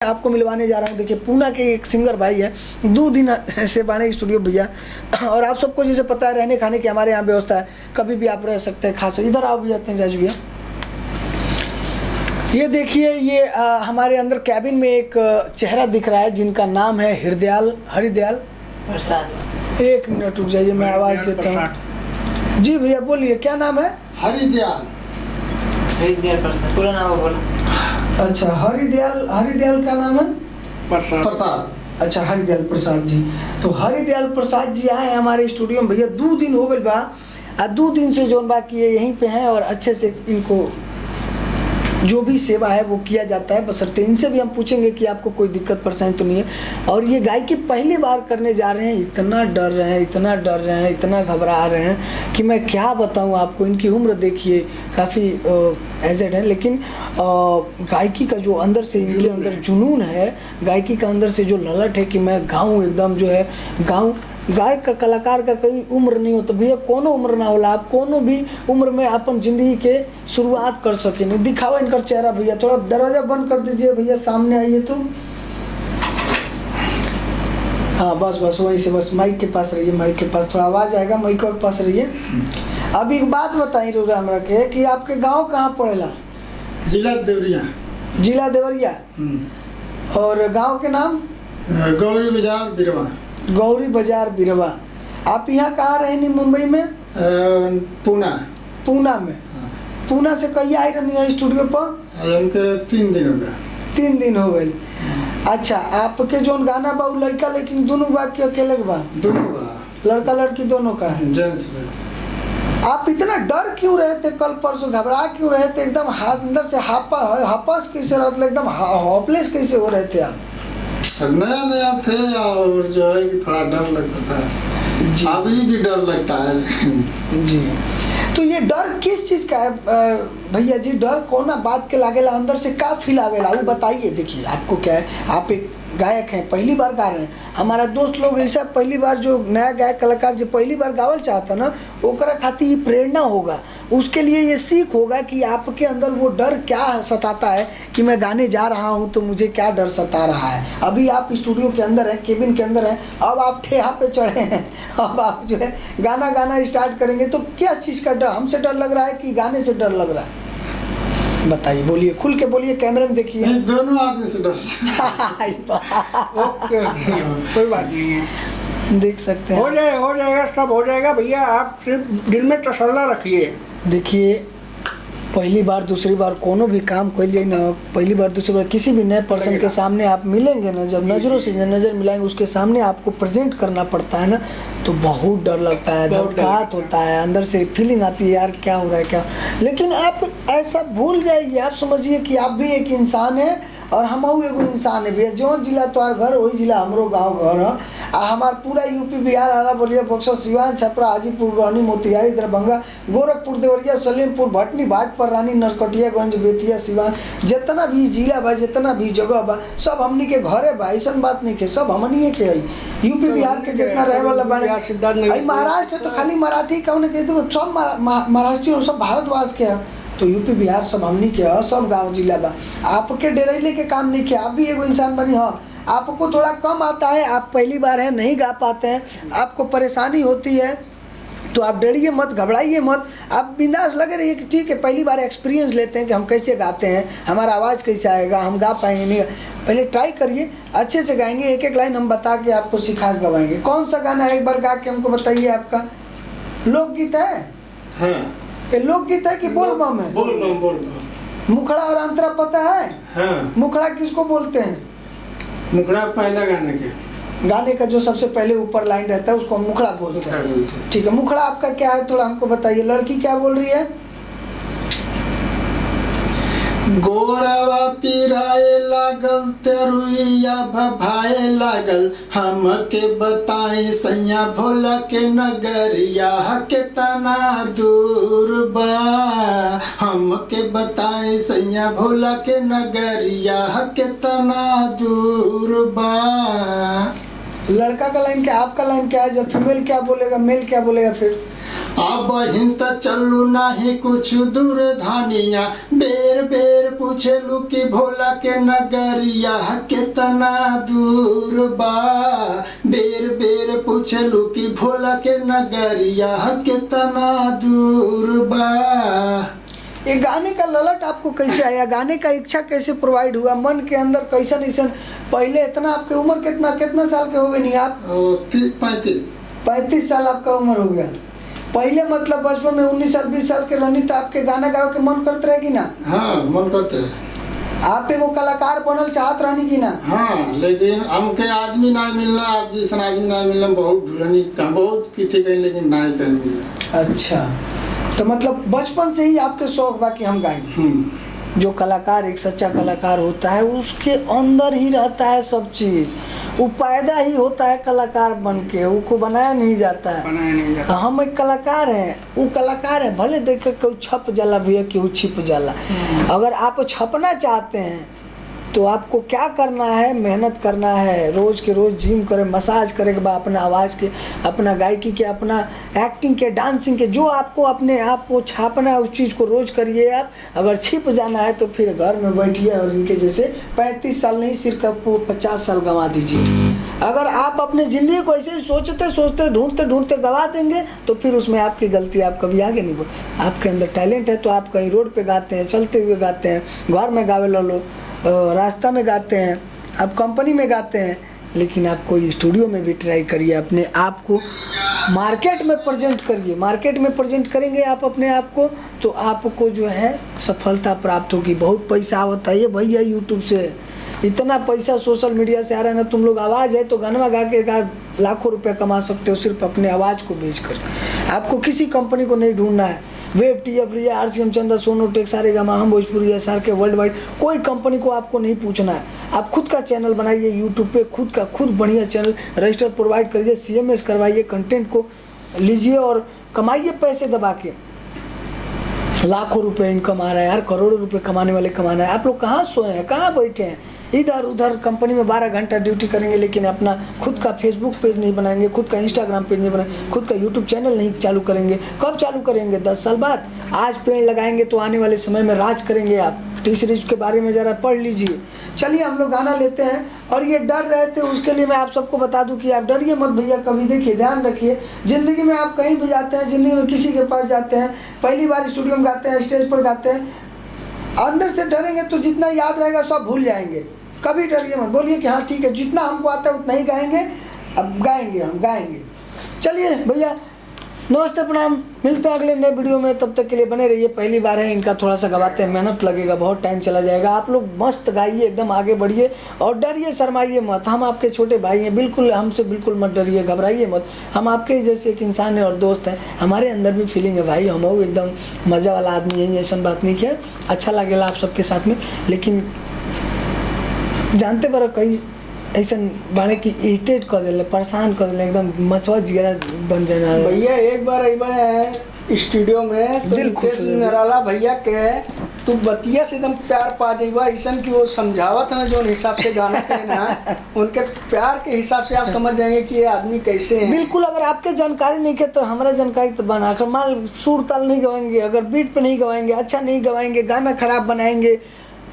आपको मिलवाने जा रहा हूँ। देखिए पूना के एक सिंगर भाई है, 2 दिन से बाणे स्टूडियो भैया। और आप सबको जैसे पता है रहने खाने की हमारे यहाँ व्यवस्था है, कभी भी आप रह सकते हैं, खा सकते। इधर आओ भैया, राजू भैया। ये देखिए, ये हमारे अंदर कैबिन में एक चेहरा दिख रहा है जिनका नाम है हरिदयाल प्रसाद। 1 मिनट रुक जाइए, मैं आवाज़ देता हूँ। जी भैया बोलिए, क्या नाम है? हरिदयाल प्रसाद, पूरा नाम बोलो। अच्छा, हरिदयाल का नाम है प्रसाद। अच्छा, हरिदयाल प्रसाद जी। तो हरिदयाल प्रसाद जी आए हमारे स्टूडियो में भैया। 2 दिन हो गए बा, 2 दिन से जो बाकी है यहीं पे हैं और अच्छे से इनको जो भी सेवा है वो किया जाता है। बशर्ते इनसे भी हम पूछेंगे कि आपको कोई दिक्कत परेशानी तो नहीं है। और ये गायकी पहली बार करने जा रहे हैं, इतना डर रहे हैं, इतना घबरा रहे हैं कि मैं क्या बताऊं आपको। इनकी उम्र देखिए, काफ़ी एजेड है, लेकिन गायकी का जो अंदर से इनके अंदर जुनून है, गायकी का अंदर से जो ललट है कि मैं गाऊँ, एकदम जो है गाऊँ। गायक का, कलाकार का कोई उम्र नहीं होता भैया, कोनो उम्र ना होला। आप कोनो भी उम्र में अपन जिंदगी के शुरुआत कर सके। नहीं दिखावा इनका चेहरा भैया, थोड़ा दरवाजा बंद कर दीजिए भैया, सामने आइए तो। हाँ बस वहीं से, बस माइक के पास रहिए, माइक के पास थोड़ा आवाज़ आएगा, माइक के पास रहिए। अब एक बात बताइए रोजा हमरा के कि आपके गाँव कहाँ पड़ेला? जिला देवरिया। जिला देवरिया। और गाँव के नाम? गौरी बाजार बिरवा। गौरी बाजार बिरवा। आप यहाँ कहाँ रहे नहीं? मुंबई में? पूना में। पूना से कहीं आई रही स्टूडियो पर? हमके 3 दिन हो गए। 3 दिन हो गए। अच्छा, आपके जो गाना बा लड़का लेकिन दोनों बा के अकेले बा? दोनों बा, लड़का लड़की दोनों का है। जेंट्स। आप इतना डर क्यों रहे थे? कल परसों घबरा क्यों रहे थे? एकदम हाथ अंदर से हापस कैसे रहते, एकदम हॉपलेस कैसे हो रहे थे आप? नया थे और जो है कि थोड़ा डर लगता था। अभी भी डर लगता है जी। तो ये डर किस चीज़ का है भैया जी? डर कौन बात के लागेला, अंदर से का फील आवेला वो बताइए। देखिए आपको क्या है, आप एक गायक हैं, पहली बार गा रहे हैं। हमारा दोस्त लोग ऐसा पहली बार, जो नया गायक कलाकार जो पहली बार गावल चाहता ना, ओकरा खातिर ये प्रेरणा होगा, उसके लिए ये सीख होगा कि आपके अंदर वो डर क्या सताता है कि मैं गाने जा रहा हूँ तो मुझे क्या डर सता रहा है। अभी आप स्टूडियो के अंदर हैं, केबिन के अंदर हैं, अब आप ठेहा पे चढ़े हैं, अब आप जो है गाना स्टार्ट करेंगे तो क्या चीज़ का डर? हमसे डर लग रहा है कि गाने से डर लग रहा है? बताइए, बोलिए, खुल के बोलिए, कैमरे में देखिए। दोनों आदमी से डर कोई बात नहीं है, देख सकते हैं। हो जाएगा, सब हो जाएगा भैया। आप सिर्फ दिल में तसल्ला रखिए। देखिए, पहली बार दूसरी बार कोनो भी काम कोई लिए ना, पहली बार दूसरी बार किसी भी नए पर्सन के सामने आप मिलेंगे ना, जब नज़रों से नज़र मिलाएंगे, उसके सामने आपको प्रेजेंट करना पड़ता है ना, तो बहुत डर लगता है, धड़काहट होता है, अंदर से फीलिंग आती है यार क्या हो रहा है क्या। लेकिन आप ऐसा भूल जाइए, आप समझिए कि आप भी एक इंसान है और हम एगो इंसान है भैया। जो जिला तोहार घर वही जिला हमरो गाँव घर है। हमार पूरा यूपी बिहार, आरा बलिया, बक्सर, सिवान, छपरा, हाजीपुर, रोहनी, मोतिहारी, दरभंगा, गोरखपुर, देवरिया, सलेमपुर, भटनी, भाटपर, रानी, नरकटियागंज, बेतिया, सिवान, जितना भी जिला बा, जितना भी जगह बा, सब हमनी के घरे बा। ऐसा बात नहीं के, सब हमनी के है। यूपी बिहार के जितना रहे वाला बा, महाराष्ट्र तो खाली मराठी कौन कह दो, सब महाराष्ट्र, सब भारतवास के है। तो यूपी बिहार सब हमनी के है, सब गांव जिला बा। आपके डेरैले के काम नहीं किया, आप भी एगो इंसान बनी। हाँ, आपको थोड़ा कम आता है, आप पहली बार हैं, नहीं गा पाते हैं, आपको परेशानी होती है, तो आप डरिए मत, घबराइए मत, आप बिंदास लगे रहिए कि ठीक है, पहली बार एक्सपीरियंस लेते हैं कि हम कैसे गाते हैं, हमारा आवाज़ कैसे आएगा, हम गा पाएंगे नहीं। पहले ट्राई करिए, अच्छे से गाएंगे, एक एक लाइन हम बता के आपको सिखा के गवाएंगे। कौन सा गाना है एक बार गा के हमको बताइए। आपका लोकगीत है? हाँ। ये लोकगीत है कि बोल बम है? बोल बम। मुखड़ा और अंतरा पता है? हाँ। मुखड़ा किसको बोलते हैं? मुखड़ा पहला गाने का जो सबसे पहले ऊपर लाइन रहता है उसको हम मुखड़ा बोलते हैं। ठीक है, मुखड़ा आपका क्या है थोड़ा हमको बताइए। लड़की क्या बोल रही है? गोड़वा पिराए लागल, तेरुइया भभाए लागल, हमके बताई सैया भोला के नगरिया कितना दूर बा, हमके बताई सैया भोला के नगरिया कितना दूर बा। लड़का का लाइन क्या, आपका लाइन क्या है? जब फीमेल क्या बोलेगा, मेल क्या बोलेगा फिर? अब हिंत चलू नाही कुछ दूर धानिया, बेर बेर पूछेलू कि भोला के नगरिया कितना दूर बा, बेर बेर पूछेलू कि भोला के नगरिया कितना दूर बा। ये गाने का ललट आपको कैसे आया, गाने का इच्छा कैसे प्रोवाइड हुआ, मन के अंदर कैसा निशन? पहले इतना, आपकी उम्र कितना साल के हो गए नहीं आप? 35 साल आपका उम्र हो गया। पहले मतलब बचपन में 19 साल 20 साल के रहनी तो आपके गाना गावे के मन करते रहे कि ना? हाँ मन करते रहे। आप एगो कलाकार बनल चाहत रहनी कि ना? हाँ, लेकिन हमके आदमी ना मिलना, आप जैसा आदमी ना मिलना बहुत ढूंढनी, बहुत किथे कहीं, लेकिन ना ही कहीं मिला। अच्छा, तो मतलब बचपन से ही आपके शौक बा कि हम गाएं। जो कलाकार, एक सच्चा कलाकार होता है, उसके अंदर ही रहता है सब चीज, वो पैदा ही होता है कलाकार बन के, उसको बनाया नहीं जाता है। बनाया नहीं जाता। हम एक कलाकार हैं, वो कलाकार है, भले देख के कोई छप जाला भैया, कि वो छिप जाला। अगर आप छपना चाहते हैं तो आपको क्या करना है, मेहनत करना है, रोज के रोज जिम करे, मसाज करे के बाद अपना आवाज़ के, अपना गायकी के, अपना एक्टिंग के, डांसिंग के, जो आपको अपने आप को छापना है उस चीज़ को रोज करिए आप। अगर छिप जाना है तो फिर घर में बैठिए और इनके जैसे 35 साल नहीं, सिर्फ आपको 50 साल गंवा दीजिए। अगर आप अपने ज़िंदगी को ऐसे ही सोचते सोचते ढूंढते ढूंढते गंवा देंगे तो फिर उसमें आपकी गलती, आप कभी आगे नहीं बढ़। आपके अंदर टैलेंट है तो आप कहीं रोड पे गाते हैं, चलते हुए गाते हैं, घर में गावे लो, रास्ता में गाते हैं, आप कंपनी में गाते हैं, लेकिन आप कोई स्टूडियो में भी ट्राई करिए, अपने आप को मार्केट में प्रेजेंट करिए। मार्केट में प्रेजेंट करेंगे आप अपने आप को तो आपको जो है सफलता प्राप्त होगी। बहुत पैसा होता है ये भैया, यूट्यूब से इतना पैसा सोशल मीडिया से आ रहा है ना। तुम लोग आवाज़ है तो गाना गा के लाखों रुपए कमा सकते हो सिर्फ अपने आवाज़ को बेच कर। आपको किसी कंपनी को नहीं ढूंढना है, वेब टीएफ रिया, RCM चंदा, सोनू टेक, सारे गामा, हम भोजपुरी, SR के, वर्ल्ड वाइड, कोई कंपनी को आपको नहीं पूछना है। आप खुद का चैनल बनाइए यूट्यूब पे, खुद बढ़िया चैनल रजिस्टर प्रोवाइड करिए, CMS करवाइए, कंटेंट को लीजिए और कमाइए पैसे दबा के। लाखों रुपए इनकम आ रहा है यार, करोड़ों रुपए कमाने वाले कमाना है। आप लोग कहाँ सोए हैं, कहाँ बैठे हैं? इधर उधर कंपनी में 12 घंटा ड्यूटी करेंगे, लेकिन अपना खुद का फेसबुक पेज नहीं बनाएंगे, खुद का इंस्टाग्राम पेज नहीं बनाएंगे, खुद का यूट्यूब चैनल नहीं चालू करेंगे। कब चालू करेंगे? 10 साल बाद। आज पेड़ लगाएंगे तो आने वाले समय में राज करेंगे आप। टी सीरीज के बारे में ज़रा पढ़ लीजिए। चलिए हम लोग गाना लेते हैं। और ये डर रहे थे, उसके लिए मैं आप सबको बता दूं कि आप डरिए मत भैया कभी। देखिए, ध्यान रखिए, ज़िंदगी में आप कहीं भी जाते हैं, ज़िंदगी में किसी के पास जाते हैं, पहली बार स्टूडियो में गाते हैं, स्टेज पर गाते हैं, अंदर से डरेंगे तो जितना याद रहेगा सब भूल जाएंगे। कभी डरिए मत, बोलिए कि हाँ ठीक है, जितना हमको आता है उतना ही गाएंगे, अब गाएंगे, हम गाएंगे। चलिए भैया, नमस्ते, प्रणाम, मिलते हैं अगले नए वीडियो में। तब तक के लिए बने रहिए। पहली बार है इनका, थोड़ा सा गवाते हैं, मेहनत लगेगा, बहुत टाइम चला जाएगा। आप लोग मस्त गाइए, एकदम आगे बढ़िए और डरिए, शर्माइए मत। हम आपके छोटे भाई हैं, बिल्कुल हमसे बिल्कुल मत डरिए, घबराइए मत। हम आपके जैसे एक इंसान है और दोस्त हैं, हमारे अंदर भी फीलिंग है भाई, हम एकदम मज़ा वाला आदमी है, ऐसा बात नहीं किया। अच्छा लगेगा आप सबके साथ में, लेकिन जानते बड़ा कई ऐसा बाड़े की इरिटेट कर दिले, परेशान कर दिले, एकदम मचवा जिगरा बन जाना। भैया एक बार अइबे स्टूडियो में दिल तो खुश हो जाए। निराला भैया के तू बतिया से एकदम प्यार पा जाइबा, ऐसन कि वो समझावत है जो हिसाब से गाना के ना, उनके प्यार के हिसाब से आप समझ जाएंगे कि ये आदमी कैसे है। बिल्कुल, अगर आपके जानकारी नहीं है तो हमारा जानकारी तो बना कर मान, सुर ताल नहीं गवाएंगे, अगर बीट पे नहीं गवाएंगे, अच्छा नहीं गवाएंगे, गाना खराब बनाएंगे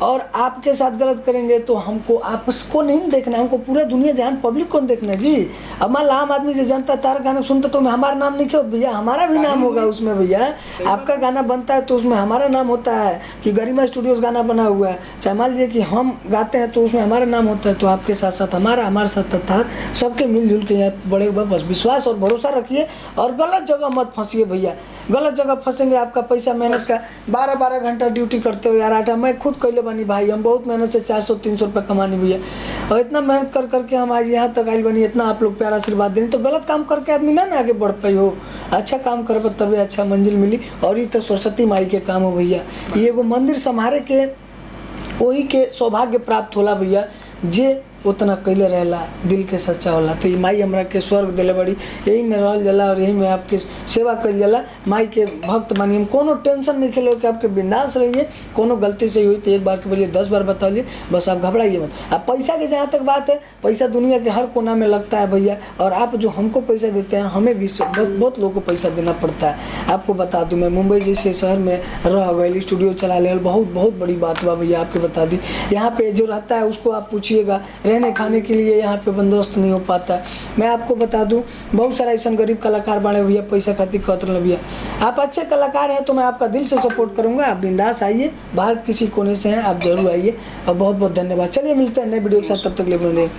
और आपके साथ गलत करेंगे तो हमको आपको नहीं देखना, हमको पूरा दुनिया जहान पब्लिक को देखना जी। अब मान आम आदमी जो जनता तार गाना सुनता तो हमारा नाम नहीं क्यों भैया, हमारा भी नाम होगा उसमें भैया। आपका गाना बनता है तो उसमें हमारा नाम होता है कि गरिमा स्टूडियोज गाना बना हुआ है। चाहे मान लीजिए कि हम गाते हैं तो उसमें हमारा नाम होता है, तो आपके साथ साथ हमारे साथ था, सबके मिलजुल के यहाँ बड़े बस विश्वास और भरोसा रखिए और गलत जगह मत फंसिए भैया। गलत जगह फंसेंगे, आपका पैसा मेहनत का 12-12 घंटा ड्यूटी करते हो यार। आटा मैं खुद कैले बनी भाई, हम बहुत मेहनत से 400-300 रुपये कमानी भैया, और इतना मेहनत कर करके हम आज यहाँ तक आई बनी, इतना आप लोग प्यारा आशीर्वाद दें। तो गलत काम करके आदमी ना आगे बढ़ पाई हो, अच्छा काम कर तभी अच्छा मंजिल मिली। और ये तो सरस्वती माई के काम हो भैया, ये एगो मंदिर संभारे के वही के सौभाग्य प्राप्त होला भैया, जे उतना कैले रहेला दिल के सच्चा होला। तो ये माई हमरा के स्वर्ग दिले बड़ी, यही में रहल जाला और यही में आपके सेवा कल जाला। माई के भक्त मानिए, कोनो टेंशन नहीं खेलो कि आपके बिंदास रहिए। कोनो गलती से हुई तो एक बार के बोलिए 10 बार बता लिए, बस आप घबराइए मत। अब पैसा की जहाँ तक बात है, पैसा दुनिया के हर कोना में लगता है भैया, और आप जो हमको पैसा देते हैं हमें भी बहुत लोगों को पैसा देना पड़ता है। आपको बता दूं, मैं मुंबई जैसे शहर में रह गई, स्टूडियो चला ले, बहुत बड़ी बात हुआ भैया। आपके बता दी, यहाँ पे जो रहता है उसको आप पूछिएगा, रहने खाने के लिए यहाँ पे बंदोबस्त नहीं हो पाता। मैं आपको बता दूं, बहुत सारा ऐसा गरीब कलाकार बने भैया, पैसा खातिर कहते रहे भैया। आप अच्छे कलाकार हैं तो मैं आपका दिल से सपोर्ट करूंगा। आप बिंदास आइए, बाहर किसी कोने से हैं आप जरूर आइए, और बहुत बहुत धन्यवाद। चलिए मिलते हैं नए वीडियो के साथ, तब तक ले बोलिए।